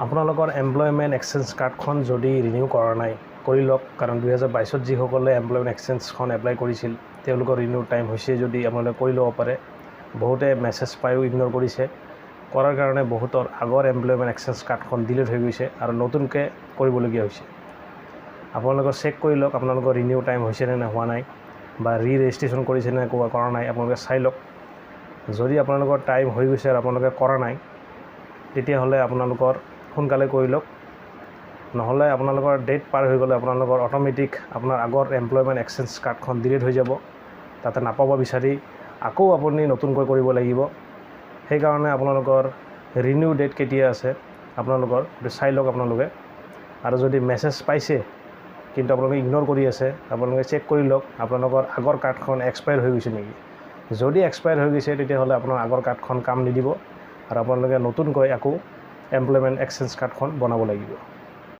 আপোনালোকৰ employment exchange কাৰ্ডখন যদি ৰিনিউ কৰা নাই কৰি লওক, কাৰণ 2022ত যিসকলে এমপ্লয়মেণ্ট এক্সচেঞ্জখন এপ্লাই কৰিছিল তেওঁলোকৰ ৰিনিউ টাইম হৈছে যদি আপোনালোকে কৰি ল'ব পাৰে। বহুতে মেছেজ পায়ো ইগন'ৰ কৰিছে, কৰাৰ কাৰণে বহুতৰ আগৰ এমপ্লয়মেণ্ট এক্সচেঞ্জ কাৰ্ডখন ডিলিট হৈ গৈছে আৰু নতুনকৈ কৰিবলগীয়া হৈছে। আপোনালোকে চেক কৰি লওক আপোনালোকৰ ৰিনিউ টাইম হৈছে নে হোৱা নাই, বা ৰেজিষ্ট্ৰেশ্যন কৰিছে নে কৰা নাই, আপোনালোকে চাই লওক। যদি আপোনালোকৰ টাইম হৈ গৈছে আৰু আপোনালোকে কৰা নাই তেতিয়াহ'লে আপোনালোকৰ সোনকালে কৰি লওক, নহ'লে আপোনালোকৰ ডেট পাৰ হৈ গ'লে আপোনালোকৰ অট'মেটিক আপোনাৰ আগৰ এমপ্লয়মেণ্ট এক্সচেঞ্জ কাৰ্ডখন ডিলিট হৈ যাব, তাতে নাপাব বিচাৰি আকৌ আপুনি নতুনকৈ কৰিব লাগিব। সেইকাৰণে আপোনালোকৰ ৰিনিউ ডেট কেতিয়া আছে আপোনালোকৰ চাই লওক আপোনালোকে। আৰু যদি মেছেজ পাইছে কিন্তু আপোনালোকে ইগন'ৰ কৰি আছে, আপোনালোকে চেক কৰি লওক আপোনালোকৰ আগৰ কাৰ্ডখন এক্সপায়াৰ হৈ গৈছে নেকি। যদি এক্সপায়াৰ হৈ গৈছে তেতিয়াহ'লে আপোনাৰ আগৰ কাৰ্ডখন কাম নিদিব আৰু আপোনালোকে নতুনকৈ আকৌ এমপ্লয়মেণ্ট এক্সচেঞ্জ কাৰ্ডখন বনাব লাগিব।